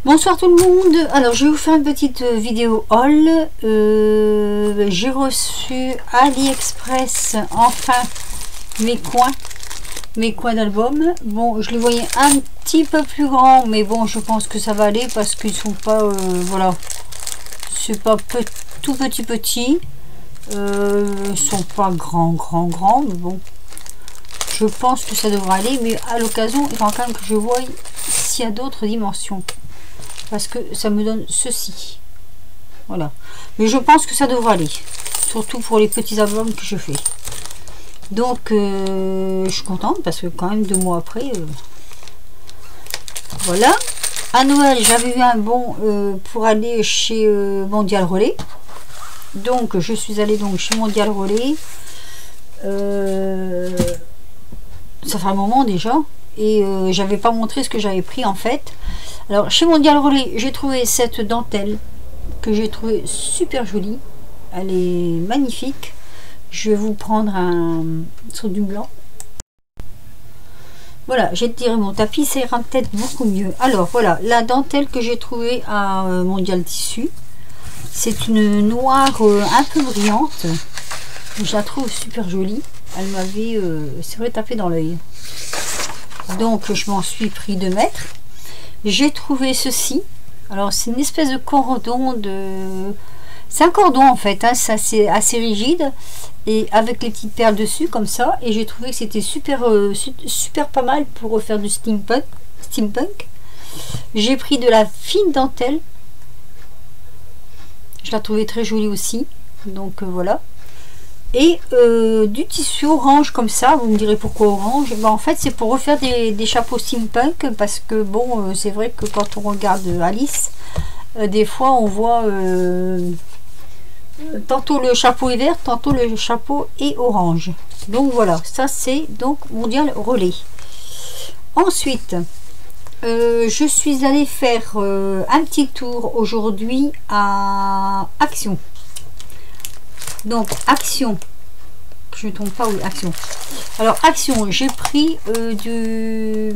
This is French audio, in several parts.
Bonsoir tout le monde. Alors je vais vous faire une petite vidéo haul. J'ai reçu AliExpress enfin mes coins d'album. Bon, je les voyais un petit peu plus grands, mais bon, je pense que ça va aller parce qu'ils sont pas voilà, c'est pas tout petit. Ils sont pas grands, mais bon, je pense que ça devrait aller. Mais à l'occasion, il faut quand même que je voie s'il y a d'autres dimensions, parce que ça me donne ceci, voilà. Mais je pense que ça devrait aller, surtout pour les petits albums que je fais. Donc je suis contente parce que quand même 2 mois après, voilà. À Noël, j'avais eu un bon pour aller chez Mondial Relais. Donc je suis allée donc chez Mondial Relais. Ça fait un moment déjà, et j'avais pas montré ce que j'avais pris en fait. Alors chez Mondial Relais, j'ai trouvé cette dentelle que j'ai trouvé super jolie. Elle est magnifique. Je vais vous prendre un sur du blanc. Voilà, j'ai tiré mon tapis, ça ira peut-être beaucoup mieux. Alors voilà, la dentelle que j'ai trouvée à Mondial Tissu, c'est une noire un peu brillante. Je la trouve super jolie. Elle m'avait c'est vrai tapé dans l'œil. Donc je m'en suis pris 2 mètres. J'ai trouvé ceci. Alors c'est une espèce de cordon de... C'est un cordon en fait, hein, c'est assez rigide et avec les petites perles dessus comme ça. Et j'ai trouvé que c'était super pas mal pour faire du steampunk. J'ai pris de la fine dentelle. Je la trouvais très jolie aussi. Donc voilà. Et du tissu orange comme ça. Vous me direz pourquoi orange? Ben, en fait c'est pour refaire des chapeaux steampunk, parce que bon c'est vrai que quand on regarde Alice, des fois on voit tantôt le chapeau est vert, tantôt le chapeau est orange. Donc voilà, ça c'est donc Mondial Relais. Ensuite je suis allée faire un petit tour aujourd'hui à Action. Donc Action, je ne trompe pas, oui, Action. Alors Action, j'ai pris de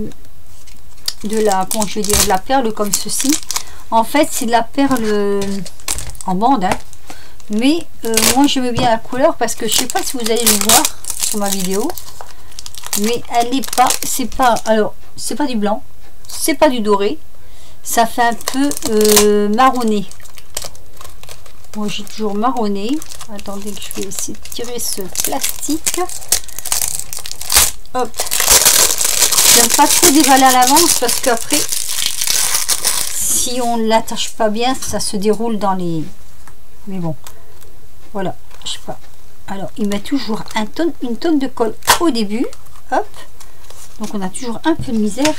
la, comment je vais dire, de la perle comme ceci. En fait c'est de la perle en bande, hein. Mais moi j'aime bien la couleur, parce que je sais pas si vous allez le voir sur ma vidéo, mais elle n'est pas, alors c'est pas du blanc, c'est pas du doré, ça fait un peu marronné. Moi j'ai toujours marronné. Attendez que je vais essayer de tirer ce plastique. Hop. J'aime pas trop dévaler à l'avance, parce qu'après si on ne l'attache pas bien, ça se déroule dans les... Mais bon, voilà, je sais pas. Alors il met toujours une tonne de colle au début. Hop. Donc on a toujours un peu de misère.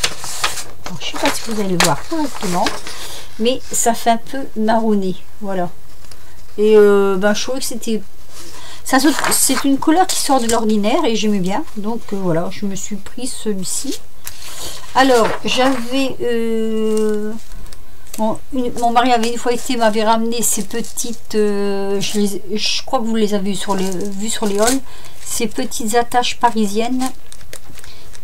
Alors, je sais pas si vous allez le voir correctement, mais ça fait un peu marronné. Voilà. Et ben, je trouvais que c'était... C'est une couleur qui sort de l'ordinaire et j'aimais bien. Donc voilà, je me suis pris celui-ci. Alors, j'avais... mon mari avait une fois été, m'avait ramené ces petites... je crois que vous les avez vues sur les hauls. Ces petites attaches parisiennes.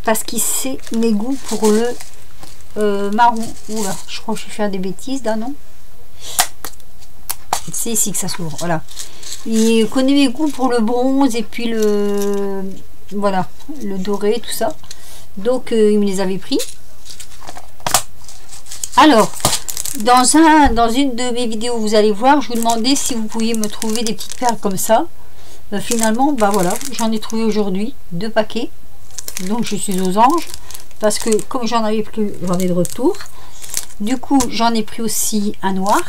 Parce qu'il sait mes goûts pour le marron. Oula, je crois que je vais faire des bêtises là, non? C'est ici que ça s'ouvre, voilà. Il connaît mes goûts pour le bronze et puis le... Voilà, le doré, tout ça. Donc il me les avait pris. Alors, dans une de mes vidéos, vous allez voir, je vous demandais si vous pouviez me trouver des petites perles comme ça. Finalement, bah voilà, j'en ai trouvé aujourd'hui 2 paquets. Donc je suis aux anges, parce que comme j'en avais plus, j'en ai de retour. Du coup, j'en ai pris aussi un noir.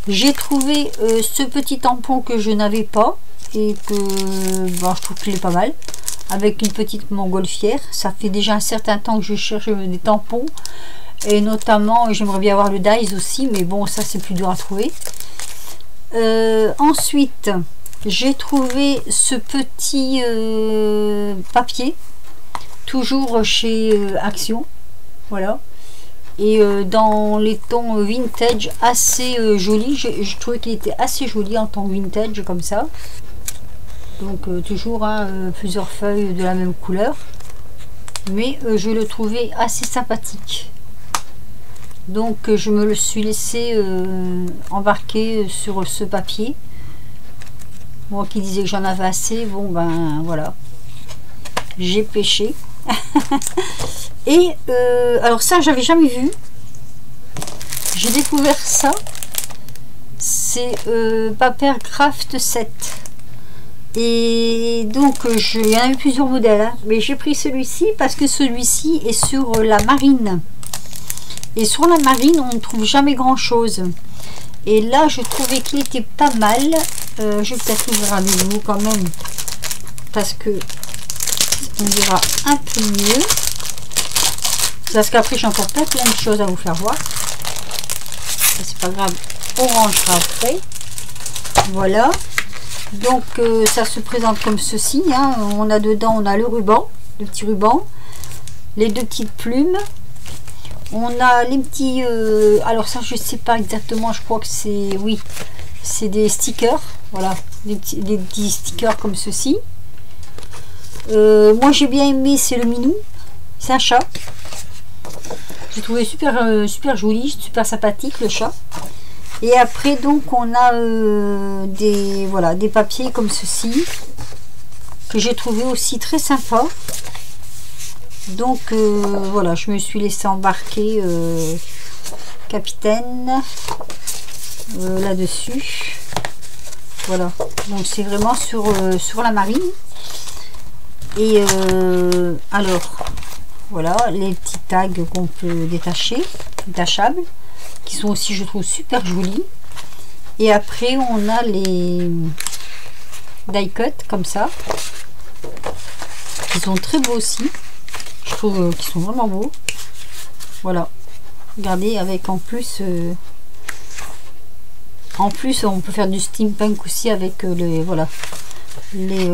J'ai trouvé ce petit tampon que je n'avais pas et que bon, je trouve qu'il est pas mal, avec une petite montgolfière. Ça fait déjà un certain temps que je cherche des tampons, et notamment j'aimerais bien avoir le Dies aussi, mais bon ça c'est plus dur à trouver. Ensuite j'ai trouvé ce petit papier, toujours chez Action, voilà. Et dans les tons vintage assez joli, je trouvais qu'il était assez joli en ton vintage comme ça. Donc toujours plusieurs feuilles de la même couleur, mais je le trouvais assez sympathique. Donc je me le suis laissé embarquer sur ce papier. Moi qui disais que j'en avais assez, bon ben voilà, j'ai pêché. Et alors ça j'avais jamais vu, j'ai découvert ça, c'est Paper Craft 7. Et donc il y en a eu plusieurs modèles, hein, mais j'ai pris celui-ci parce que celui-ci est sur la marine. Et sur la marine, on ne trouve jamais grand chose. Et là, je trouvais qu'il était pas mal. Je vais peut-être l'ouvrir avec vous quand même, parce que on verra un peu mieux. Parce qu'après, j'ai encore plein de choses à vous faire voir. C'est pas grave, on rangera après. Voilà. Donc, ça se présente comme ceci. Hein. On a dedans, on a le ruban, le petit ruban, les deux petites plumes. On a les petits... alors ça, je sais pas exactement. Je crois que c'est... Oui, c'est des stickers. Voilà, des petits stickers comme ceci. Moi, j'ai bien aimé. C'est le minou. C'est un chat. J'ai trouvé super joli, super sympathique le chat. Et après, donc, on a des papiers comme ceci que j'ai trouvé aussi très sympa. Donc voilà, je me suis laissé embarquer capitaine là-dessus. Voilà, donc c'est vraiment sur la marine. Et alors voilà les petits tags qu'on peut détacher, détachables, qui sont aussi, je trouve, super jolis. Et après on a les die cut comme ça, qui sont très beaux aussi. Je trouve qu'ils sont vraiment beaux. Voilà, regardez, avec en plus on peut faire du steampunk aussi avec les voilà, les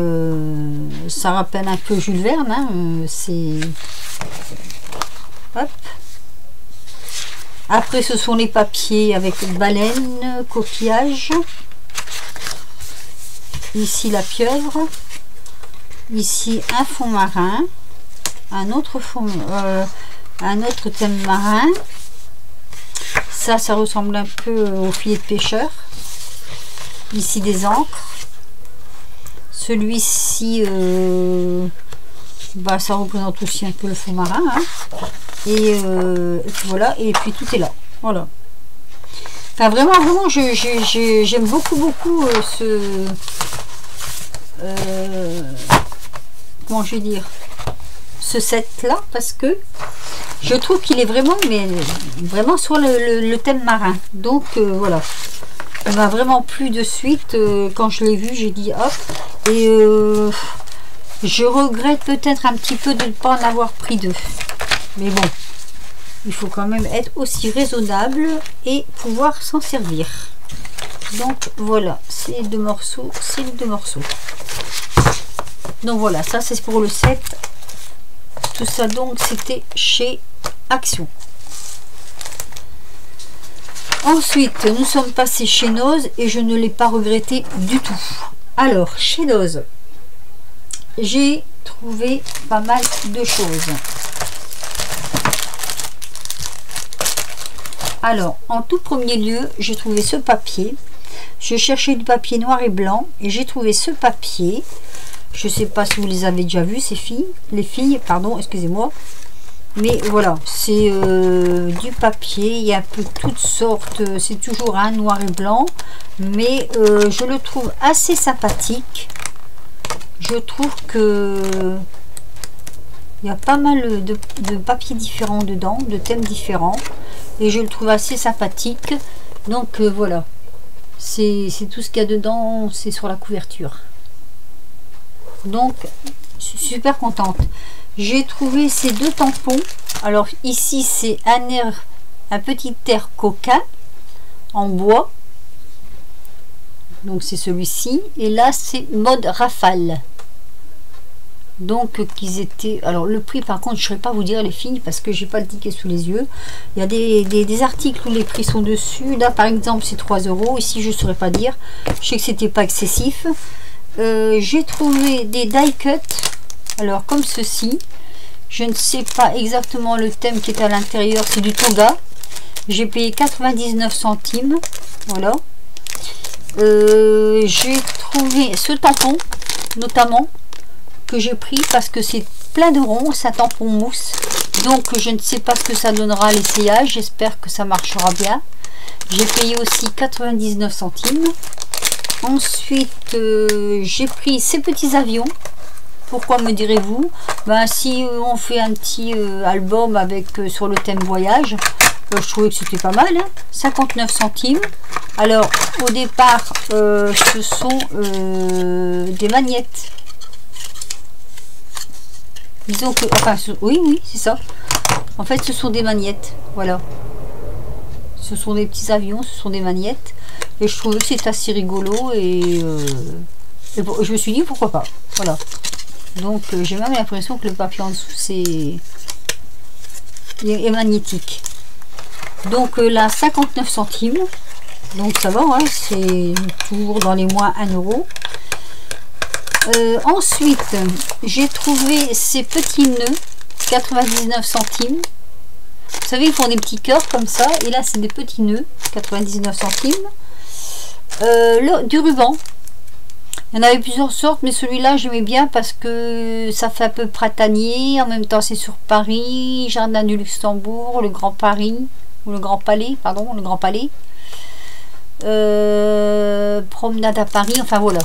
ça rappelle un peu Jules Verne, hein, c'est hop. Après ce sont les papiers avec baleine, coquillage, ici la pieuvre, ici un fond marin, un autre fond, un autre thème marin. Ça ressemble un peu au filet de pêcheur. Ici des encres. Celui-ci, bah, ça représente aussi un peu le fond marin. Hein. Et puis voilà, et puis tout est là. Voilà. Enfin vraiment, j'aime beaucoup ce... comment je vais dire, ce set là, parce que je trouve qu'il est vraiment, mais vraiment sur le thème marin. Donc voilà, il m'a vraiment plu de suite. Quand je l'ai vu, j'ai dit hop. Et je regrette peut-être un petit peu de ne pas en avoir pris deux, mais bon, il faut quand même être aussi raisonnable et pouvoir s'en servir. Donc voilà, c'est les deux morceaux, c'est les deux morceaux. Donc voilà, ça c'est pour le set. Tout ça donc c'était chez Action. Ensuite nous sommes passés chez Noz et je ne l'ai pas regretté du tout. Alors chez Noz, j'ai trouvé pas mal de choses. Alors en tout premier lieu, j'ai trouvé ce papier. Je cherchais du papier noir et blanc et j'ai trouvé ce papier. Je sais pas si vous les avez déjà vus, ces filles, les filles, pardon, excusez-moi. Mais voilà, c'est du papier, il y a un peu toutes sortes, c'est toujours un noir et blanc, mais je le trouve assez sympathique. Je trouve que il y a pas mal de papiers différents dedans, de thèmes différents, et je le trouve assez sympathique. Donc voilà, c'est tout ce qu'il y a dedans, c'est sur la couverture. Donc je suis super contente. J'ai trouvé ces deux tampons. Alors ici c'est un petit air coquin en bois, donc c'est celui-ci, et là c'est mode rafale. Donc qu'ils étaient, alors le prix par contre je ne saurais pas vous dire les filles parce que j'ai pas le ticket sous les yeux. Il y a des articles où les prix sont dessus. Là par exemple c'est 3 €, ici je ne saurais pas dire, je sais que c'était pas excessif. J'ai trouvé des die cut, alors comme ceci. Je ne sais pas exactement le thème qui est à l'intérieur, c'est du toga. J'ai payé 99 centimes. Voilà. J'ai trouvé ce tampon, notamment, que j'ai pris parce que c'est plein de ronds, c'est un tampon mousse. Donc, je ne sais pas ce que ça donnera à l'essayage. J'espère que ça marchera bien. J'ai payé aussi 99 centimes. Ensuite, j'ai pris ces petits avions. Pourquoi me direz-vous? Ben, si on fait un petit album avec sur le thème voyage, je trouvais que c'était pas mal. Hein, 59 centimes. Alors, au départ, ce sont des magnettes. Disons que... Enfin, oui, c'est ça. En fait, ce sont des magnettes. Voilà. Ce sont des petits avions, ce sont des magnettes. Et je trouvais que c'est assez rigolo. Et je me suis dit, pourquoi pas. Voilà. Donc, j'ai même l'impression que le papier en dessous, est magnétique. Donc, là, 59 centimes. Donc, ça va, hein, c'est toujours dans les moins 1 euro. Ensuite, j'ai trouvé ces petits nœuds, 99 centimes. Vous savez, ils font des petits cœurs comme ça. Et là, c'est des petits nœuds, 99 centimes. Du ruban. Il y en avait plusieurs sortes, mais celui-là, j'aimais bien parce que ça fait un peu printanier. En même temps, c'est sur Paris, Jardin du Luxembourg, le Grand Paris, ou le Grand Palais, pardon, le Grand Palais. Promenade à Paris, enfin voilà.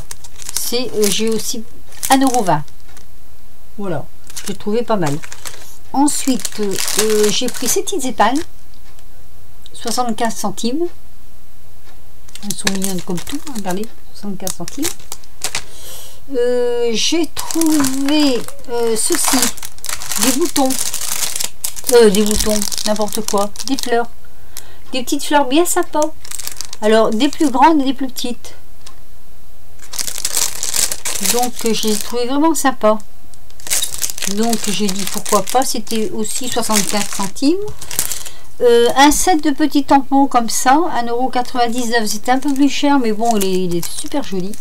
J'ai aussi 1,20 €. Voilà, je l'ai trouvé pas mal. Ensuite, j'ai pris ces petites épingles, 75 centimes. Elles sont mignonnes comme tout, regardez, 75 centimes. J'ai trouvé ceci, des boutons, n'importe quoi, des fleurs, des petites fleurs bien sympas. Alors, des plus grandes et des plus petites. Donc, j'ai trouvé vraiment sympa. Donc, j'ai dit pourquoi pas. C'était aussi 75 centimes. Un set de petits tampons comme ça, 1,99 €. C'était un peu plus cher, mais bon, il est super joli.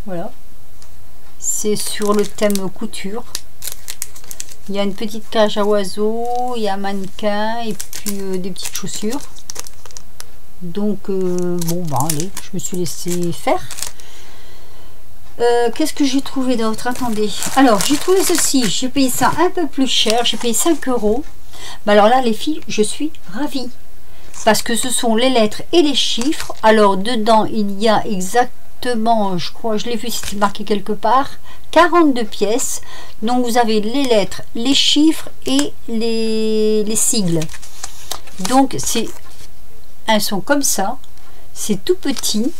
Voilà. C'est sur le thème couture. Il y a une petite cage à oiseaux, il y a un mannequin et puis des petites chaussures. Donc, bon, bah allez, je me suis laissé faire. Qu'est-ce que j'ai trouvé d'autre? Attendez. Alors, j'ai trouvé ceci. J'ai payé ça un peu plus cher. J'ai payé 5 €. Mais alors là, les filles, je suis ravie. Parce que ce sont les lettres et les chiffres. Alors, dedans, il y a exactement, je crois, je l'ai vu, c'était marqué quelque part, 42 pièces. Donc, vous avez les lettres, les chiffres et les sigles. Donc, elles sont comme ça. C'est tout petit.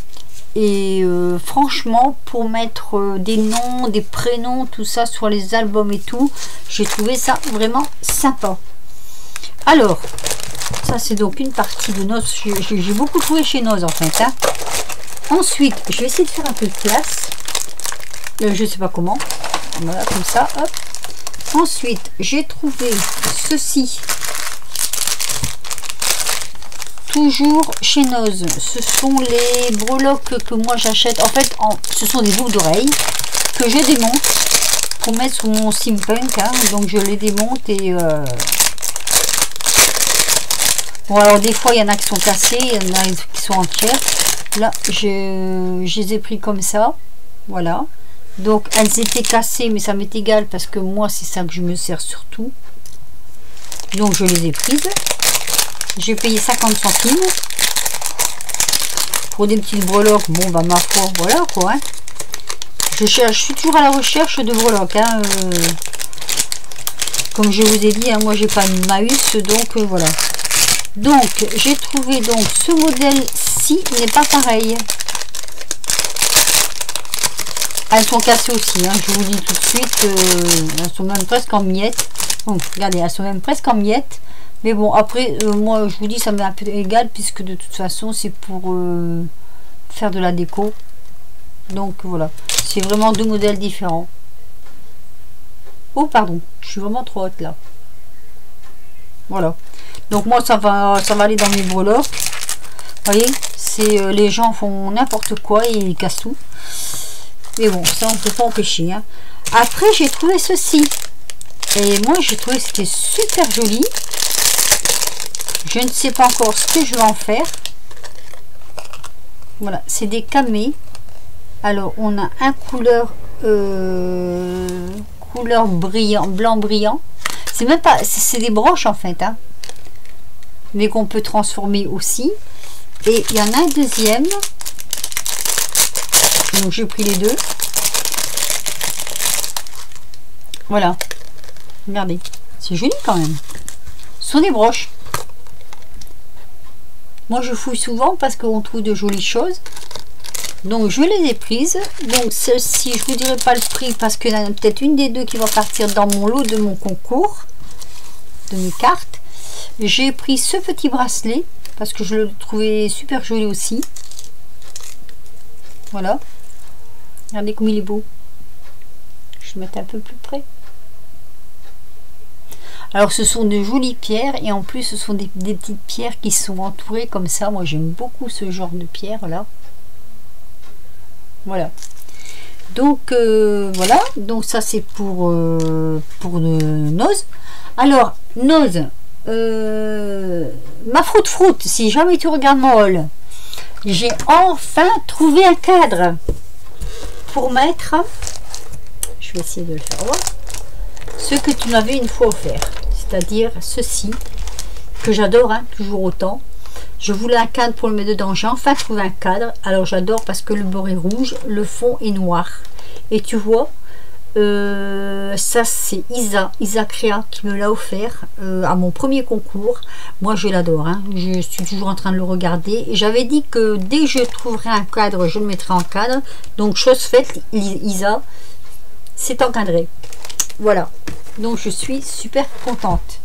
Et franchement, pour mettre des noms, des prénoms, tout ça sur les albums et tout, j'ai trouvé ça vraiment sympa. Alors, ça c'est donc une partie de Noz. J'ai beaucoup trouvé chez Noz en fait. Hein. Ensuite, je vais essayer de faire un peu de place. Je sais pas comment. Voilà, comme ça. Hop. Ensuite, j'ai trouvé ceci. Toujours chez Noz, ce sont les breloques que moi j'achète. En fait, ce sont des boucles d'oreilles que je démonte pour mettre sur mon steampunk. Hein. Donc je les démonte et bon, alors des fois il y en a qui sont cassées, il y en a qui sont entières. Là, je les ai pris comme ça. Voilà. Donc elles étaient cassées, mais ça m'est égal parce que moi c'est ça que je me sers surtout. Donc je les ai prises. J'ai payé 50 centimes pour des petites breloques. Bon, bah ma foi, voilà quoi. Hein. Je suis toujours à la recherche de breloques. Hein. Comme je vous ai dit, hein, moi j'ai pas une Maüs, donc voilà. Donc j'ai trouvé donc ce modèle-ci n'est pas pareil. Elles sont cassées aussi. Hein, je vous dis tout de suite, elles sont même presque en miettes. Bon, regardez, elles sont même presque en miettes. Mais bon, après, moi, je vous dis, ça m'est un peu égal, puisque de toute façon, c'est pour faire de la déco. Donc, voilà. C'est vraiment deux modèles différents. Oh, pardon. Je suis vraiment trop haute, là. Voilà. Donc, moi, ça va aller dans mes breloques. Vous voyez, les gens font n'importe quoi et ils cassent tout. Mais bon, ça, on ne peut pas empêcher. Hein. Après, j'ai trouvé ceci. Et moi, j'ai trouvé que c'était super joli. Je ne sais pas encore ce que je vais en faire. Voilà, c'est des camés. Alors, on a un couleur brillant, blanc brillant. C'est même pas, c'est des broches en fait, hein, mais qu'on peut transformer aussi. Et il y en a un deuxième. Donc j'ai pris les deux. Voilà. Regardez, c'est joli quand même. Ce sont des broches. Moi je fouille souvent parce qu'on trouve de jolies choses. Donc je les ai prises. Donc celle-ci, je vous dirai pas le prix parce qu'il y en a peut-être une des deux qui va partir dans mon lot de mon concours, de mes cartes. J'ai pris ce petit bracelet parce que je le trouvais super joli aussi. Voilà. Regardez comme il est beau. Je vais mettre un peu plus près. Alors ce sont de jolies pierres et en plus ce sont des petites pierres qui sont entourées comme ça. Moi j'aime beaucoup ce genre de pierres là. Voilà. Donc voilà. Donc ça c'est pour Noz. Alors Noz, ma froute, si jamais tu regardes mon haul, j'ai enfin trouvé un cadre pour mettre, je vais essayer de le faire voir, ce que tu m'avais une fois offert, c'est-à-dire ceci, que j'adore, hein, toujours autant. Je voulais un cadre pour le mettre dedans, j'ai enfin trouvé un cadre. Alors j'adore parce que le bord est rouge, le fond est noir. Et tu vois, ça c'est Isa Créa qui me l'a offert à mon premier concours. Moi je l'adore, hein. Je suis toujours en train de le regarder. J'avais dit que dès que je trouverai un cadre, je le mettrai en cadre. Donc chose faite, Isa, c'est encadré. Voilà, donc je suis super contente.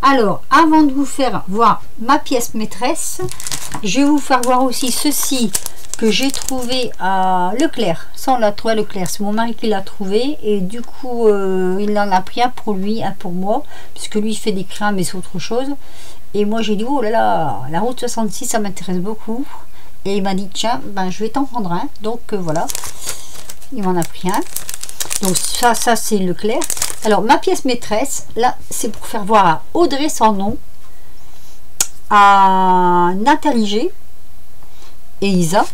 Alors, avant de vous faire voir ma pièce maîtresse, je vais vous faire voir aussi ceci que j'ai trouvé à Leclerc. Ça, on l'a trouvé à Leclerc. C'est mon mari qui l'a trouvé. Et du coup, il en a pris un pour lui, un pour moi. Puisque lui, il fait des crèmes et c'est autre chose. Et moi, j'ai dit, oh là là, la route 66, ça m'intéresse beaucoup. Et il m'a dit, tiens, ben, je vais t'en prendre un. Donc, voilà. Il m'en a pris un. Donc, ça c'est Leclerc. Alors, ma pièce maîtresse, là, c'est pour faire voir à Audrey sans nom, à Nathalie G et Isa.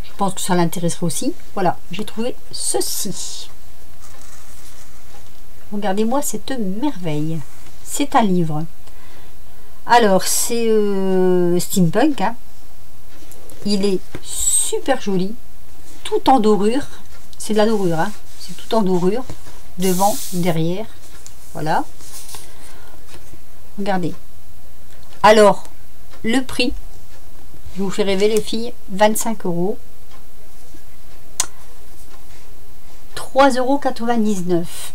Je pense que ça l'intéresserait aussi. Voilà, j'ai trouvé ceci. Regardez-moi cette merveille. C'est un livre. Alors, c'est steampunk. Hein. Il est super joli. Tout en dorure. C'est de la dorure. Hein. C'est tout en dorure. Devant, derrière, voilà. Regardez. Alors, le prix, je vous fais rêver les filles, 25 €. 3,99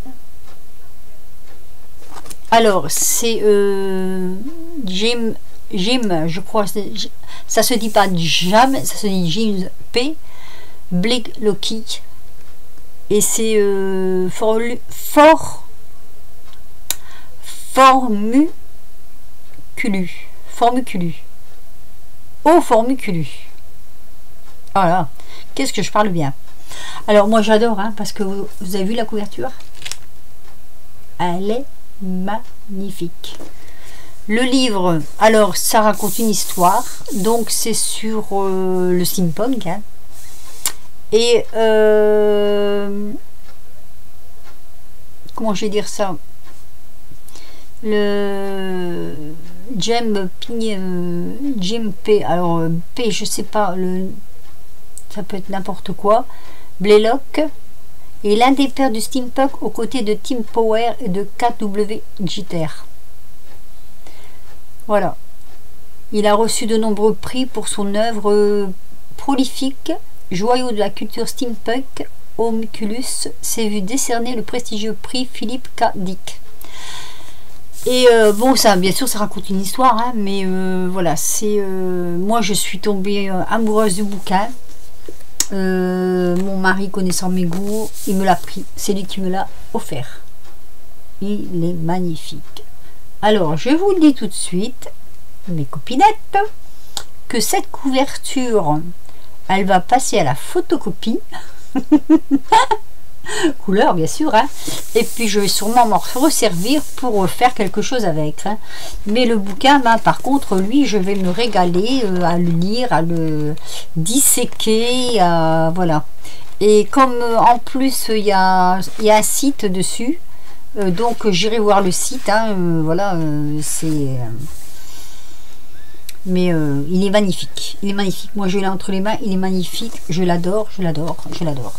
€. Alors, c'est Jim, je crois, ça se dit pas Jam, ça se dit James P. Blake Loki. Et c'est Formiculu. Oh, Formiculu. Voilà. Qu'est-ce que je parle bien. Alors, moi, j'adore, hein, parce que vous avez vu la couverture? Elle est magnifique. Le livre, alors, ça raconte une histoire. Donc, c'est sur le steampunk, hein. Et comment je vais dire ça, le Jim P, alors P, je sais pas, ça peut être n'importe quoi, Blaylock est l'un des pères du steampunk aux côtés de Tim Power et de KW Jeter. Voilà, il a reçu de nombreux prix pour son œuvre prolifique. Joyau de la culture steampunk, Homunculus s'est vu décerner le prestigieux prix Philippe K. Dick. Et bon, ça, bien sûr, ça raconte une histoire, hein, mais voilà, c'est moi, je suis tombée amoureuse du bouquin. Mon mari, connaissant mes goûts, il me l'a pris. C'est lui qui me l'a offert. Il est magnifique. Alors, je vous le dis tout de suite, mes copinettes, que cette couverture, elle va passer à la photocopie. couleur bien sûr, hein. Et puis je vais sûrement m'en resservir pour faire quelque chose avec, hein. Mais le bouquin, ben, par contre, lui, je vais me régaler à le lire, à le disséquer, voilà. Et comme en plus il y a un site dessus, donc j'irai voir le site, hein, voilà, c'est... mais il est magnifique, il est magnifique. Moi je l'ai entre les mains, il est magnifique, je l'adore, je l'adore, je l'adore.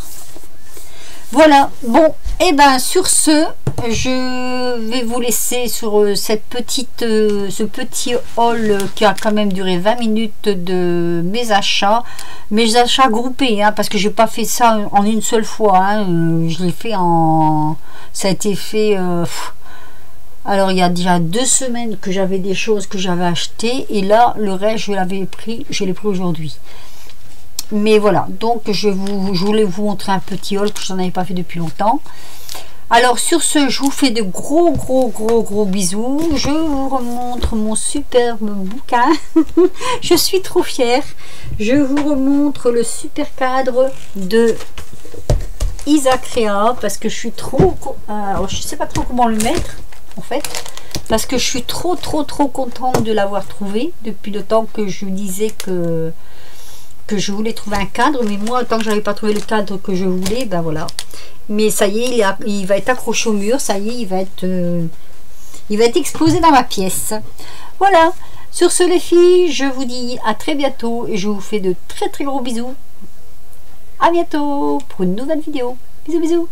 Voilà, bon, et ben sur ce, je vais vous laisser sur cette petite, ce petit haul qui a quand même duré 20 minutes de mes achats groupés, hein, parce que j'ai pas fait ça en une seule fois, hein, je l'ai fait en, ça a été fait, alors il y a déjà 2 semaines que j'avais des choses que j'avais achetées, et là le reste je l'ai pris aujourd'hui. Mais voilà, donc je voulais vous montrer un petit haul que je n'en avais pas fait depuis longtemps. Alors sur ce, je vous fais de gros bisous. Je vous remontre mon superbe bouquin. Je suis trop fière. Je vous remontre le super cadre de Isaac Rea, parce que je suis trop... je sais pas trop comment le mettre en fait. Parce que je suis trop contente de l'avoir trouvé. Depuis le temps que je disais que je voulais trouver un cadre, mais moi tant que j'avais pas trouvé le cadre que je voulais, ben voilà. Mais ça y est, il va être accroché au mur, ça y est, il va être exposé dans ma pièce. Voilà, sur ce les filles, je vous dis à très bientôt et je vous fais de très gros bisous. À bientôt pour une nouvelle vidéo. Bisous bisous.